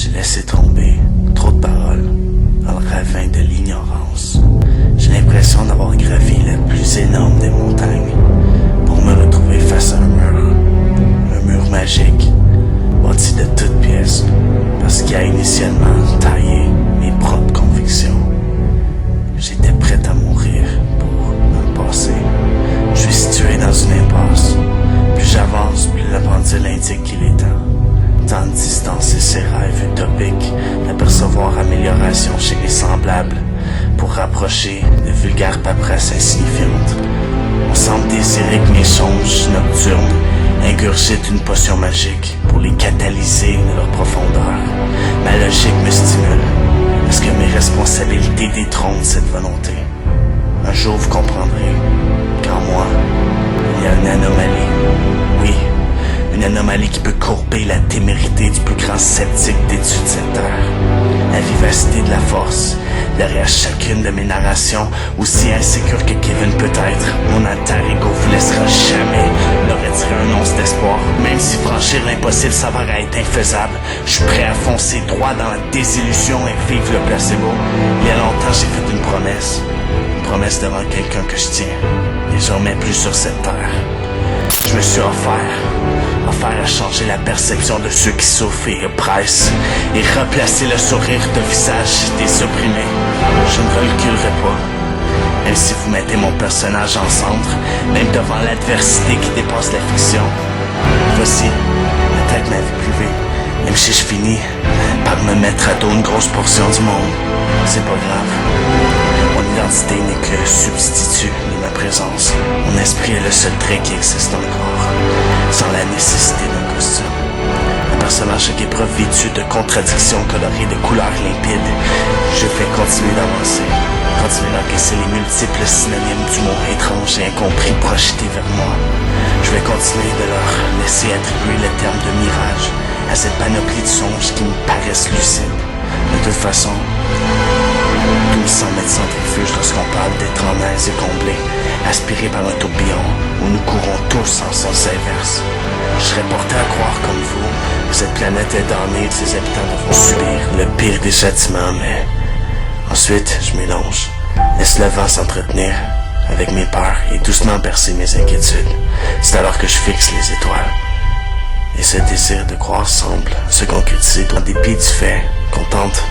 J'ai laissé tomber trop de paroles dans le ravin de l'ignorance. J'ai l'impression d'avoir gravi la plus énorme des montagnes pour me retrouver face à un mur magique, bâti de toutes pièces, parce qu'il a initialement taillé mes propres convictions. J'étais prêt à mourir pour me passer. Je suis situé dans une impasse. Plus j'avance, plus le pendule indique qu'il est temps. Tant de distancer ses rêves utopiques, d'apercevoir amélioration chez les semblables, pour rapprocher de vulgaires paperasses insignifiantes. On semble désirer que mes songes nocturnes ingurgitent une potion magique pour les catalyser de leur profondeur. Ma logique me stimule. Est-ce que mes responsabilités détrônent cette volonté? Un jour vous comprendrez qu'en moi, il y a une anomalie. Oui, une anomalie qui peut courber la témérité du plus grand sceptique d'études de cette terre. La vivacité de la force, derrière chacune de mes narrations, aussi insécure que Kevin peut être, mon alter ego vous laissera jamais leur retirer un once d'espoir. Même si franchir l'impossible s'avère être infaisable, je suis prêt à foncer droit dans la désillusion et vivre le placebo. Il y a longtemps j'ai fait une promesse devant quelqu'un que je tiens, désormais plus sur cette terre. Je me suis offert à changer la perception de ceux qui souffrent et oppressent, et replacer le sourire de visage des opprimés. Je ne reculerai pas, même si vous mettez mon personnage en centre, même devant l'adversité qui dépasse la fiction. Voici peut-être ma vie privée, même si je finis par me mettre à dos une grosse portion du monde. C'est pas grave. Mon identité n'est que le substitut de ma présence. Mon esprit est le seul trait qui existe encore, sans la nécessité d'un costume. Un personnage qui est vêtu de contradictions colorées, de couleurs limpides. Je vais continuer d'avancer, continuer d'encaisser les multiples synonymes du mot étrange et incompris projetés vers moi. Je vais continuer de leur laisser attribuer le terme de mirage à cette panoplie de songes qui me paraissent lucides. De toute façon, tout semble être centrifuge lorsqu'on parle d'être en aise et comblé, aspiré par un tourbillon où nous courons tous en sens inverse. Je serais porté à croire comme vous que cette planète est damnée et que ses habitants devront subir le pire des châtiments, mais ensuite je mélange, laisse le vent s'entretenir avec mes peurs et doucement bercer mes inquiétudes. C'est alors que je fixe les étoiles. Et ce désir de croire semble se concrétiser en dépit du fait qu'on tente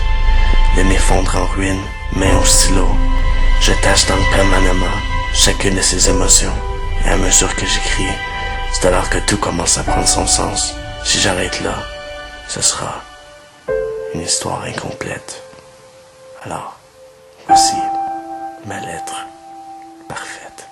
de m'effondrer en ruine, main au stylo. Je tâche donc permanemment chacune de ces émotions, et à mesure que j'écris, c'est alors que tout commence à prendre son sens. Si j'arrête là, ce sera une histoire incomplète. Alors, voici ma lettre parfaite.